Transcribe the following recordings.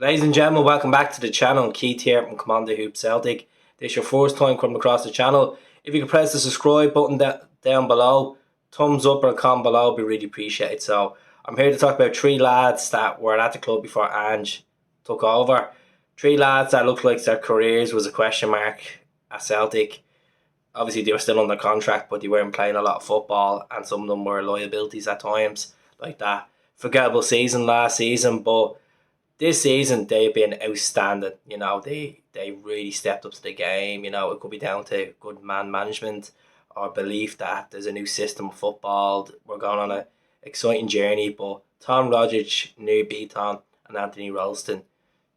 Ladies and gentlemen, welcome back to the channel. Keith here from Cmon Hoop Celtic. This is your first time coming across the channel. If you could press the subscribe button down below, thumbs up or a comment below, would be really appreciated. So I'm here to talk about three lads that were at the club before Ange took over. Three lads that looked like their careers was a question mark at Celtic. Obviously they were still under contract, but they weren't playing a lot of football, and some of them were liabilities at times, like that forgettable season last season. But this season they've been outstanding. They really stepped up to the game. It could be down to good man management or belief that there's a new system of football. We're going on an exciting journey. But Tom Rogic, Bitton and Anthony Ralston,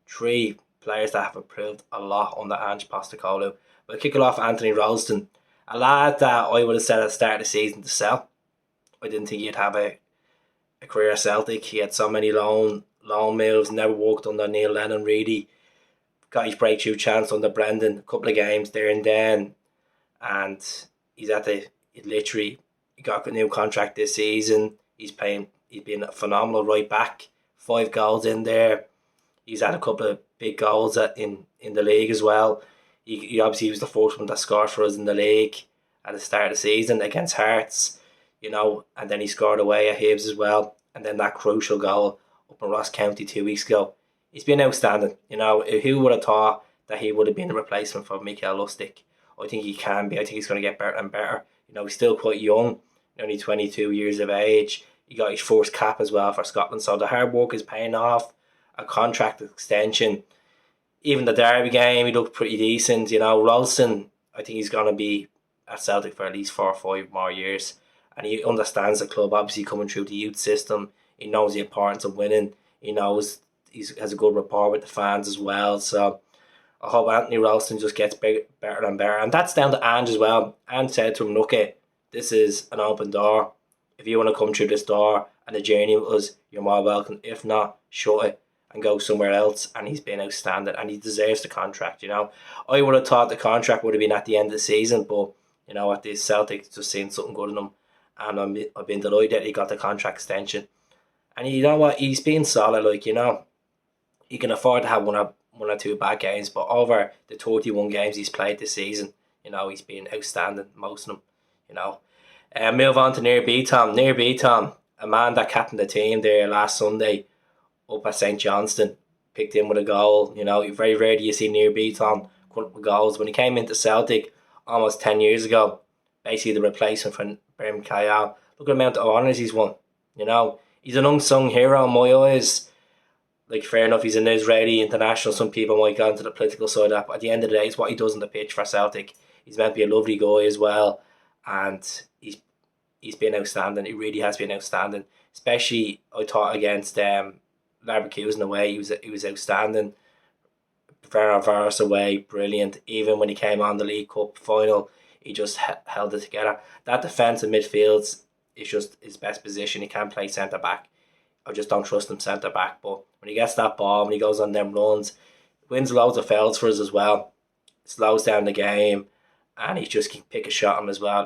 three players that have improved a lot under Ange Postecoglou. But kick it off, Anthony Ralston, a lad that I would have said at the start of the season to sell. I didn't think he'd have a career at Celtic. He had so many loan moves, never worked under Neil Lennon really. Got his breakthrough chance under Brendan, a couple of games there and then, and he got a new contract this season. He's been a phenomenal right back, 5 goals in there. He's had a couple of big goals in the league as well. He obviously was the first one that scored for us in the league at the start of the season against Hearts, and then he scored away at Hibs as well, and then that crucial goal up in Ross County 2 weeks ago. He's been outstanding. Who would have thought that he would have been a replacement for Mikael Lustig? I think he can be. I think he's going to get better and better. He's still quite young, only 22 years of age. He got his first cap as well for Scotland, so the hard work is paying off. A contract extension. Even the Derby game, he looked pretty decent. Ralston, I think he's going to be at Celtic for at least 4 or 5 more years. And he understands the club, obviously coming through the youth system. He knows the importance of winning. He knows he has a good rapport with the fans as well. So I hope Anthony Ralston just gets better and better. And that's down to Ange as well. Ange said to him, look, this is an open door. If you want to come through this door and the journey with us, you're more welcome. If not, shut it and go somewhere else. And he's been outstanding and he deserves the contract. I would have thought the contract would have been at the end of the season, but at the Celtic just seen something good in him, and I've been delighted that he got the contract extension. And you know what, he's been solid. He can afford to have one or two bad games, but over the 31 games he's played this season, he's been outstanding, most of them. Move on to Nir Bitton, a man that captained the team there last Sunday up at St Johnston, picked in with a goal. Very rare do you see Nir Bitton with goals. When he came into Celtic almost 10 years ago, basically the replacement for Berm Kayal, look at the amount of honours he's won. He's an unsung hero in my eyes. Fair enough, he's an Israeli international. Some people might go into the political side of that, but at the end of the day, it's what he does on the pitch for Celtic. He's meant to be a lovely guy as well, and he's been outstanding. He really has been outstanding. Especially, I thought against Leverkusen away, he was outstanding. Varos away, brilliant. Even when he came on the League Cup final, he just held it together. That defence and midfield is just his best position. He can't play centre back. I just don't trust him centre back. But when he gets that ball, when he goes on them runs, wins loads of fouls for us as well. Slows down the game, and he just can pick a shot on him as well.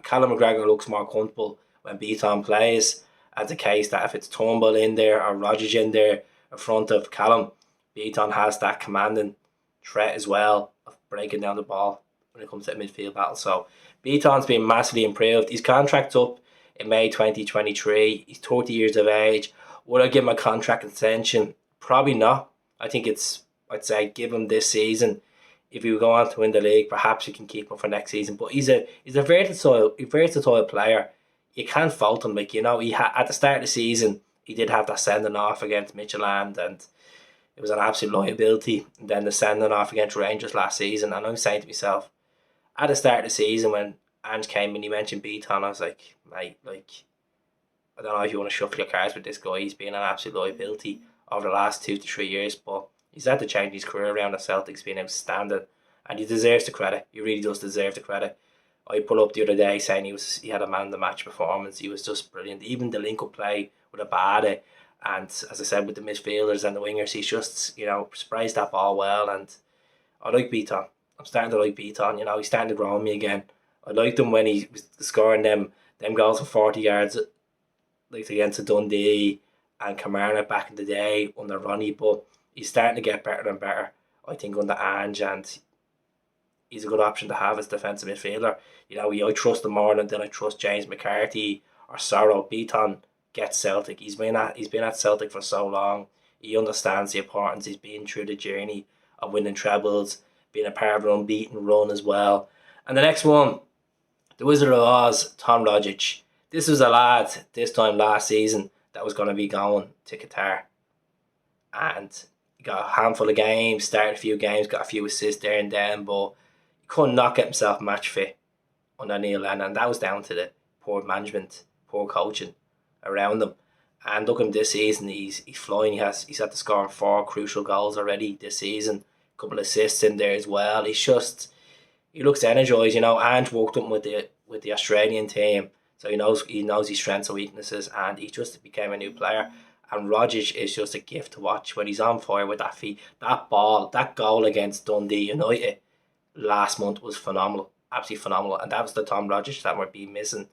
Callum McGregor looks more comfortable when Bitton plays, as a case that if it's Turnbull in there or Rogic in there in front of Callum, Bitton has that commanding threat as well of breaking down the ball when it comes to the midfield battle. So Bitton's been massively improved. His contract's up in May 2023. He's 30 years of age. Would I give him a contract extension? Probably not. I'd say give him this season. If he go on to win the league, perhaps you can keep him for next season. But he's a versatile player. You can't fault him. At the start of the season, he did have that sending off against Midtjylland, and it was an absolute liability. And then the sending off against Rangers last season, and I'm saying to myself, at the start of the season when Ange came and he mentioned Bitton, I was like, mate, I don't know if you want to shuffle your cards with this guy. He's been an absolute liability over the last 2 to 3 years, but he's had to change his career around. The Celtics been outstanding, and he deserves the credit. He really does deserve the credit. I put up the other day saying he had a man of the match performance. He was just brilliant. Even the link up play with Abada, and as I said, with the midfielders and the wingers, he's just sprays that ball well. And I like Bitton. I'm starting to like Bitton. He's starting to grow on me again. I liked him when he was scoring them goals from 40 yards, like against the Dundee and Kilmarnock back in the day under Ronnie. But He's starting to get better and better, I think, under Ange, and he's a good option to have as defensive midfielder. I trust him more than I trust James McCarthy or Sorrow. Bitton gets Celtic. He's been at Celtic for so long. He understands the importance. He's been through the journey of winning trebles, being a part of an unbeaten run as well. And the next one, the Wizard of Oz, Tom Rogic. This was a lad this time last season that was going to be going to Qatar, and he got a handful of games, started a few games, got a few assists there and then, but he could not get himself match fit under Neil Lennon, and that was down to the poor management, poor coaching around him. And look at him this season, he's flying. He's had to score 4 crucial goals already this season, a couple of assists in there as well. He looks energised. Ange worked up with the Australian team, so he knows his strengths and weaknesses, and he just became a new player. And Rogic is just a gift to watch when he's on fire with that feet. That ball, that goal against Dundee United last month was phenomenal, absolutely phenomenal. And that was the Tom Rogic that we're being missing.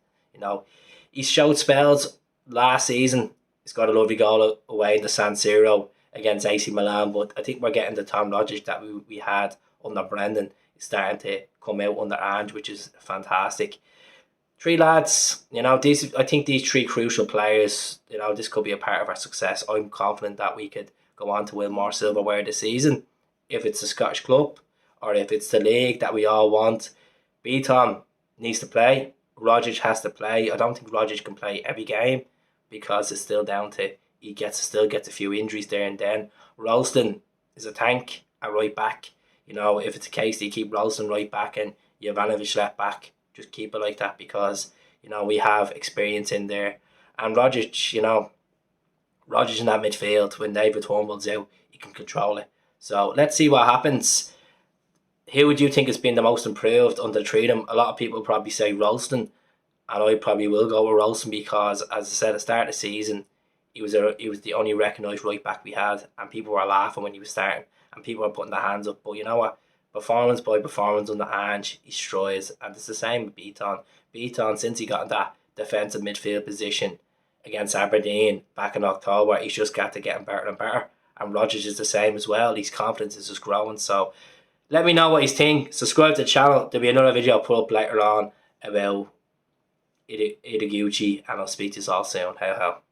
He showed spells last season. He's got a lovely goal away in the San Siro against AC Milan, but I think we're getting the Tom Rogic that we had under Brendan. He's starting to come out under Ange, which is fantastic. 3 lads, I think these 3 crucial players, this could be a part of our success. I'm confident that we could go on to win more silverware this season. If it's the Scottish club or if it's the league that we all want, Bitton needs to play. Rogic has to play. I don't think Rogic can play every game because it's still down to he still gets a few injuries there and then. Ralston is a tank at right back. If it's a case that you keep Ralston right back and Jovanovic left back, just keep it like that because, we have experience in there. And Rogic in that midfield, when David Turnbull's out, he can control it. So let's see what happens. Who would you think has been the most improved under Treatham? A lot of people probably say Ralston, and I probably will go with Ralston because, as I said at the start of the season, he was the only recognised right back we had, and people were laughing when he was starting, and people were putting their hands up. But you know what? Performance by performance under Ange, he strides, and it's the same with Bitton. Bitton, since he got in that defensive midfield position against Aberdeen back in October, he's just got to getting better and better. And Rogic is the same as well. His confidence is just growing. So let me know what you think. Subscribe to the channel. There'll be another video I'll put up later on about Itaguchi, and I'll speak to you all soon. How.